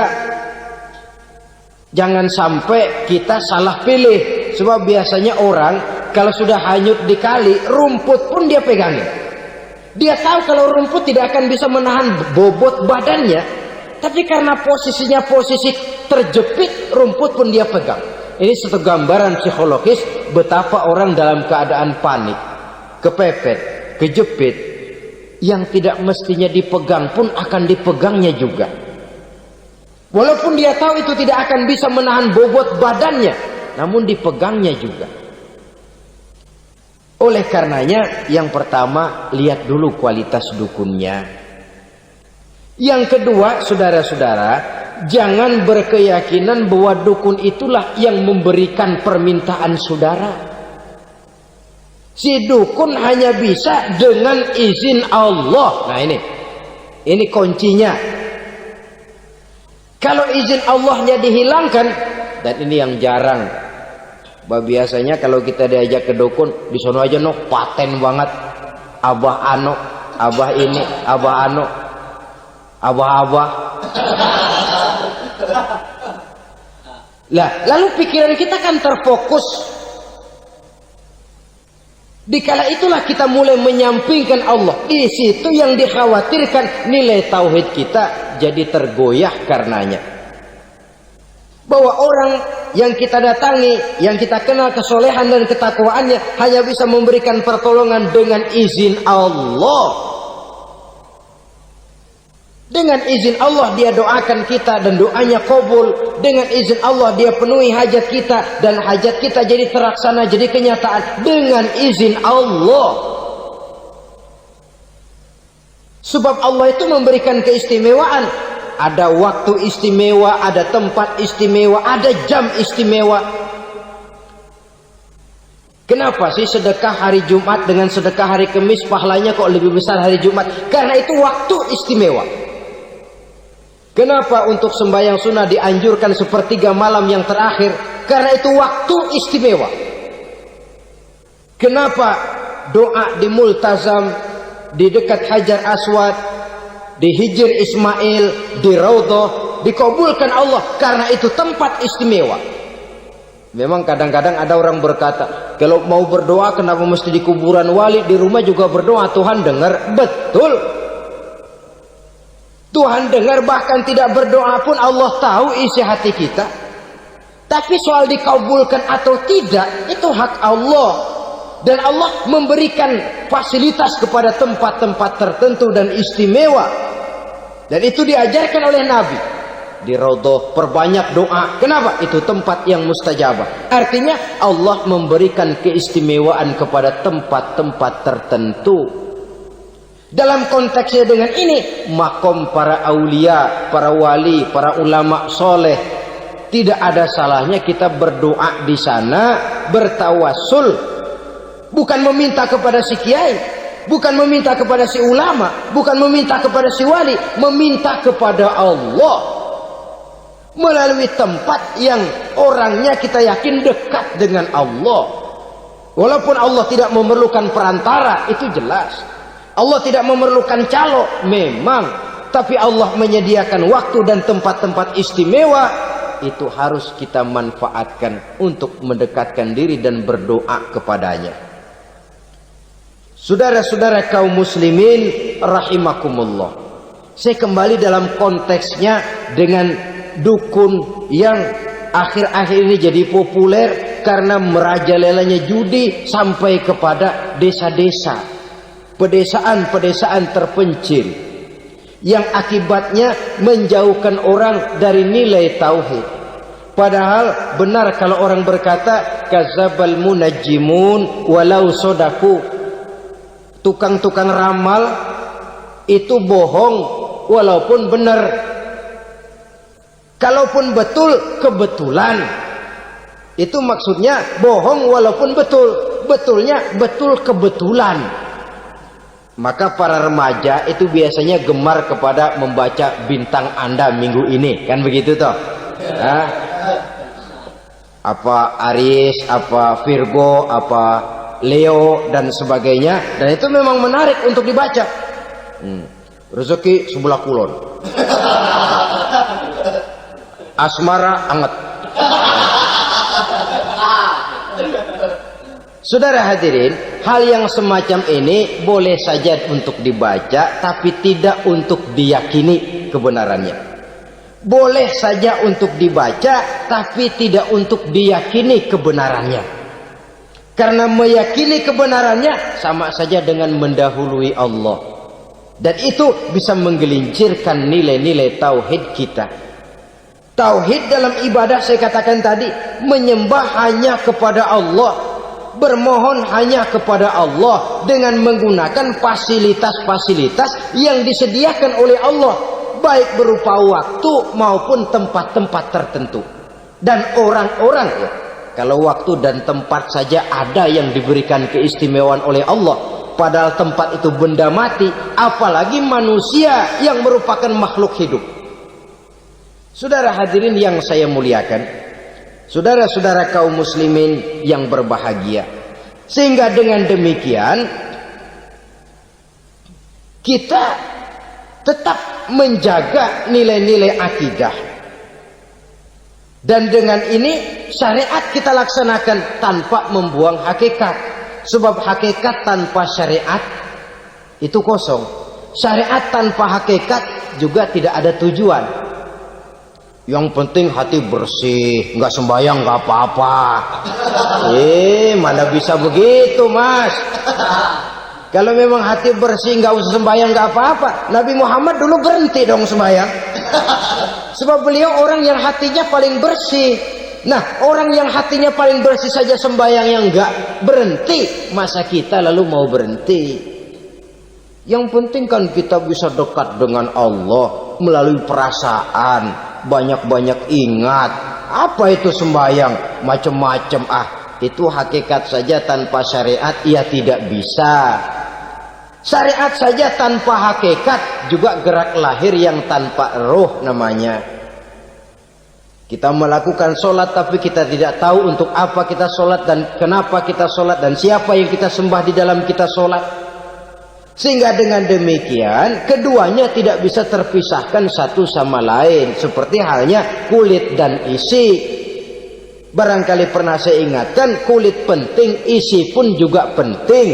jangan sampai kita salah pilih. Sebab biasanya orang kalau sudah hanyut di kali, rumput pun dia pegangin. Dia tahu kalau rumput tidak akan bisa menahan bobot badannya, tapi karena posisinya posisi terjepit, rumput pun dia pegang. Ini satu gambaran psikologis betapa orang dalam keadaan panik, kepepet, kejepit, yang tidak mestinya dipegang pun akan dipegangnya juga. Walaupun dia tahu itu tidak akan bisa menahan bobot badannya, namun dipegangnya juga. Oleh karenanya, yang pertama, lihat dulu kualitas dukunnya. Yang kedua, saudara-saudara, jangan berkeyakinan bahwa dukun itulah yang memberikan permintaan saudara. Si dukun hanya bisa dengan izin Allah. Nah ini kuncinya. Kalau izin Allahnya dihilangkan, dan ini yang jarang. Biasanya kalau kita diajak ke dukun, di sono aja no paten banget. Abah ano, abah ini, abah ano, abah-abah. Lah, lalu pikiran kita kan terfokus. Dikala itulah kita mulai menyampingkan Allah. Di situ yang dikhawatirkan nilai tauhid kita jadi tergoyah karenanya. Bahwa orang yang kita datangi, yang kita kenal kesolehan dan ketakwaannya, hanya bisa memberikan pertolongan dengan izin Allah. Dengan izin Allah dia doakan kita dan doanya kabul. Dengan izin Allah dia penuhi hajat kita dan hajat kita jadi terlaksana, jadi kenyataan dengan izin Allah. Sebab Allah itu memberikan keistimewaan. Ada waktu istimewa, ada tempat istimewa, ada jam istimewa. Kenapa sih sedekah hari Jumat dengan sedekah hari Kamis pahalanya kok lebih besar hari Jumat? Karena itu waktu istimewa. Kenapa untuk sembahyang sunnah dianjurkan sepertiga malam yang terakhir? Karena itu waktu istimewa. Kenapa doa di Multazam, di dekat Hajar Aswad, di Hijr Ismail, di Raudhah dikabulkan Allah? Karena itu tempat istimewa. Memang kadang-kadang ada orang berkata, kalau mau berdoa kenapa mesti di kuburan wali? Di rumah juga berdoa, Tuhan dengar. Betul, Tuhan dengar, bahkan tidak berdoa pun Allah tahu isi hati kita. Tapi soal dikabulkan atau tidak, itu hak Allah. Dan Allah memberikan fasilitas kepada tempat-tempat tertentu dan istimewa. Dan itu diajarkan oleh Nabi. Di Raudhah perbanyak doa. Kenapa? Itu tempat yang mustajabah. Artinya Allah memberikan keistimewaan kepada tempat-tempat tertentu. Dalam konteksnya dengan ini, makom para aulia, para wali, para ulama soleh, tidak ada salahnya kita berdoa di sana, bertawasul. Bukan meminta kepada si kiai, bukan meminta kepada si ulama, bukan meminta kepada si wali, meminta kepada Allah melalui tempat yang orangnya kita yakin dekat dengan Allah. Walaupun Allah tidak memerlukan perantara, itu jelas. Allah tidak memerlukan calo, memang. Tapi Allah menyediakan waktu dan tempat-tempat istimewa. Itu harus kita manfaatkan untuk mendekatkan diri dan berdoa kepadanya. Saudara-saudara kaum muslimin rahimakumullah, saya kembali dalam konteksnya dengan dukun yang akhir-akhir ini jadi populer karena merajalelanya judi sampai kepada desa-desa, pedesaan-pedesaan terpencil, yang akibatnya menjauhkan orang dari nilai tauhid. Padahal benar kalau orang berkata kazabal munajjimun walau sodaku, tukang-tukang ramal itu bohong walaupun benar. Kalaupun betul, kebetulan. Itu maksudnya bohong walaupun betul. Betulnya betul kebetulan. Maka para remaja itu biasanya gemar kepada membaca bintang Anda minggu ini, kan begitu toh? Nah, apa Aries, apa Virgo, apa Leo dan sebagainya, dan itu memang menarik untuk dibaca. Rezeki sebelah kulon. Asmara anget. Saudara hadirin, hal yang semacam ini boleh saja untuk dibaca, tapi tidak untuk diyakini kebenarannya. Boleh saja untuk dibaca, tapi tidak untuk diyakini kebenarannya. Karena meyakini kebenarannya sama saja dengan mendahului Allah. Dan itu bisa menggelincirkan nilai-nilai tauhid kita. Tauhid dalam ibadah saya katakan tadi, menyembah hanya kepada Allah, bermohon hanya kepada Allah dengan menggunakan fasilitas-fasilitas yang disediakan oleh Allah, baik berupa waktu maupun tempat-tempat tertentu. Dan orang-orang ya, kalau waktu dan tempat saja ada yang diberikan keistimewaan oleh Allah, padahal tempat itu benda mati, apalagi manusia yang merupakan makhluk hidup. Saudara hadirin yang saya muliakan, saudara-saudara kaum muslimin yang berbahagia, sehingga dengan demikian kita tetap menjaga nilai-nilai akidah. Dan dengan ini syariat kita laksanakan tanpa membuang hakikat. Sebab hakikat tanpa syariat itu kosong. Syariat tanpa hakikat juga tidak ada tujuan. Yang penting hati bersih, nggak sembahyang nggak apa-apa. Mana bisa begitu, Mas? Kalau memang hati bersih nggak usah sembahyang nggak apa-apa. Nabi Muhammad dulu berhenti dong sembahyang. Sebab beliau orang yang hatinya paling bersih. Nah, orang yang hatinya paling bersih saja sembahyang yang nggak berhenti, masa kita lalu mau berhenti? Yang penting kan kita bisa dekat dengan Allah melalui perasaan. Banyak-banyak ingat. Apa itu sembahyang? Macam-macam. Itu hakikat saja tanpa syariat ia tidak bisa. Syariat saja tanpa hakikat juga gerak lahir yang tanpa roh namanya. Kita melakukan sholat tapi kita tidak tahu untuk apa kita sholat dan kenapa kita sholat dan siapa yang kita sembah di dalam kita sholat. Sehingga dengan demikian keduanya tidak bisa terpisahkan satu sama lain. Seperti halnya kulit dan isi. Barangkali pernah saya ingatkan, kulit penting, isi pun juga penting.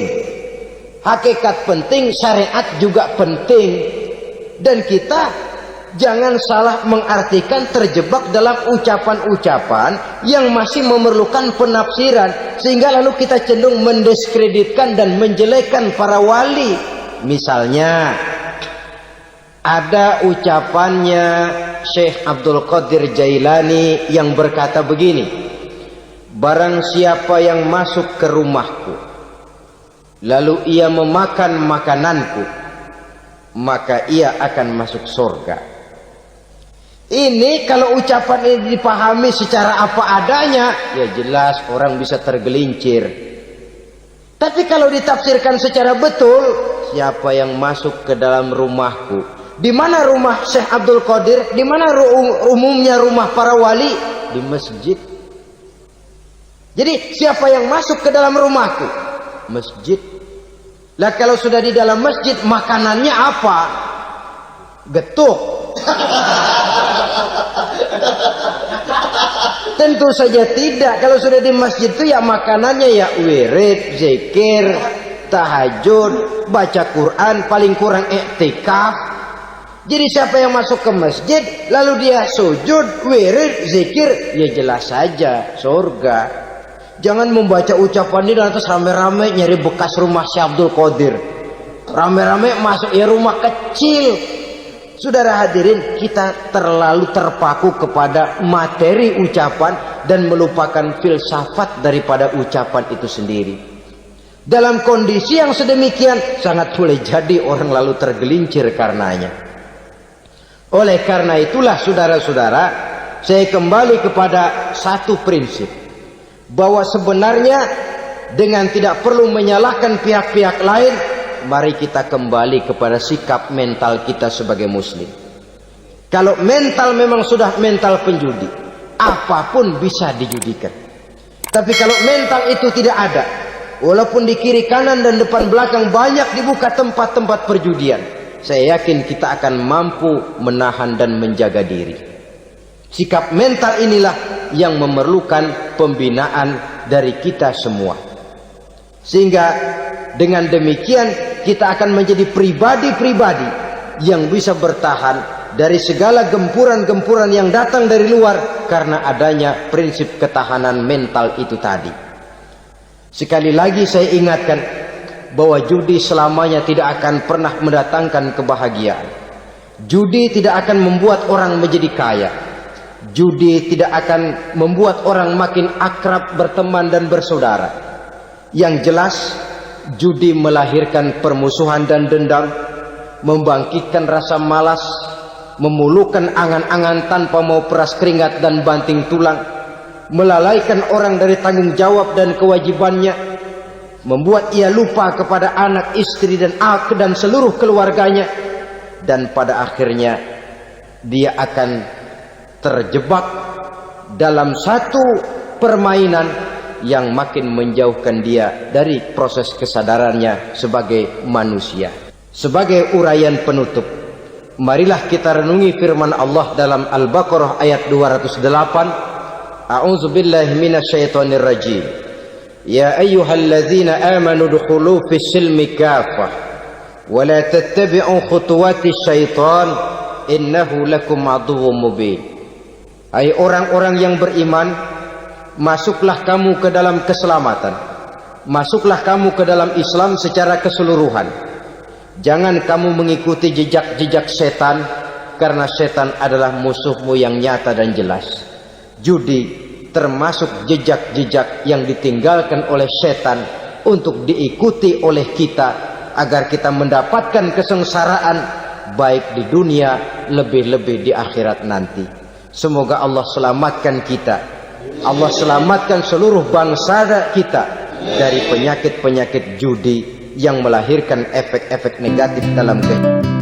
Hakikat penting, syariat juga penting. Dan kita jangan salah mengartikan, terjebak dalam ucapan-ucapan yang masih memerlukan penafsiran. Sehingga lalu kita cenderung mendiskreditkan dan menjelekkan para wali. Misalnya ada ucapannya Syekh Abdul Qadir Jailani yang berkata begini, barang siapa yang masuk ke rumahku lalu ia memakan makananku, maka ia akan masuk surga. Ini kalau ucapan ini dipahami secara apa adanya, ya jelas orang bisa tergelincir. Tapi kalau ditafsirkan secara betul, siapa yang masuk ke dalam rumahku? Di mana rumah Syekh Abdul Qadir? Di mana umumnya rumah para wali? Di masjid. Jadi siapa yang masuk ke dalam rumahku? Masjid. Lah kalau sudah di dalam masjid, makanannya apa? Getuk. Tentu saja tidak. Kalau sudah di masjid itu ya makanannya ya wirid, zikir, tahajud, baca Quran, paling kurang iktikaf. Jadi siapa yang masuk ke masjid lalu dia sujud, wirid, zikir, ya jelas saja surga. Jangan membaca ucapan ini dan terus rame-rame nyari bekas rumah Syekh Abdul Qadir. Rame-rame masuk ya rumah kecil. Saudara hadirin, kita terlalu terpaku kepada materi ucapan dan melupakan filsafat daripada ucapan itu sendiri. Dalam kondisi yang sedemikian sangat boleh jadi orang lalu tergelincir karenanya. Oleh karena itulah saudara-saudara, saya kembali kepada satu prinsip, bahwa sebenarnya dengan tidak perlu menyalahkan pihak-pihak lain, mari kita kembali kepada sikap mental kita sebagai muslim. Kalau mental memang sudah mental penjudi, apapun bisa dijudikan. Tapi kalau mental itu tidak ada, walaupun di kiri kanan dan depan belakang banyak dibuka tempat-tempat perjudian, saya yakin kita akan mampu menahan dan menjaga diri. Sikap mental inilah yang memerlukan pembinaan dari kita semua. Sehingga dengan demikian kita akan menjadi pribadi-pribadi yang bisa bertahan dari segala gempuran-gempuran yang datang dari luar, karena adanya prinsip ketahanan mental itu tadi. Sekali lagi saya ingatkan bahwa judi selamanya tidak akan pernah mendatangkan kebahagiaan. Judi tidak akan membuat orang menjadi kaya. Judi tidak akan membuat orang makin akrab berteman dan bersaudara. Yang jelas, judi melahirkan permusuhan dan dendam, membangkitkan rasa malas, memulukan angan-angan tanpa mau peras keringat dan banting tulang, melalaikan orang dari tanggung jawab dan kewajibannya, membuat ia lupa kepada anak, istri dan seluruh keluarganya, dan pada akhirnya dia akan terjebak dalam satu permainan yang makin menjauhkan dia dari proses kesadarannya sebagai manusia. Sebagai uraian penutup, marilah kita renungi firman Allah dalam Al-Baqarah ayat 208. A'udzu billahi minasyaitonir rajim. Ya ayyuhalladzina amanu dukhulu fis silmi kafah wa la tattabi'u khutuwatis syaitan innahu lakum aduwwum mubin. Hai orang-orang yang beriman, masuklah kamu ke dalam keselamatan. Masuklah kamu ke dalam Islam secara keseluruhan. Jangan kamu mengikuti jejak-jejak setan, karena setan adalah musuhmu yang nyata dan jelas. Judi termasuk jejak-jejak yang ditinggalkan oleh setan untuk diikuti oleh kita, agar kita mendapatkan kesengsaraan baik di dunia, lebih-lebih di akhirat nanti. Semoga Allah selamatkan kita, Allah selamatkan seluruh bangsa kita dari penyakit-penyakit judi yang melahirkan efek-efek negatif dalam kehidupan.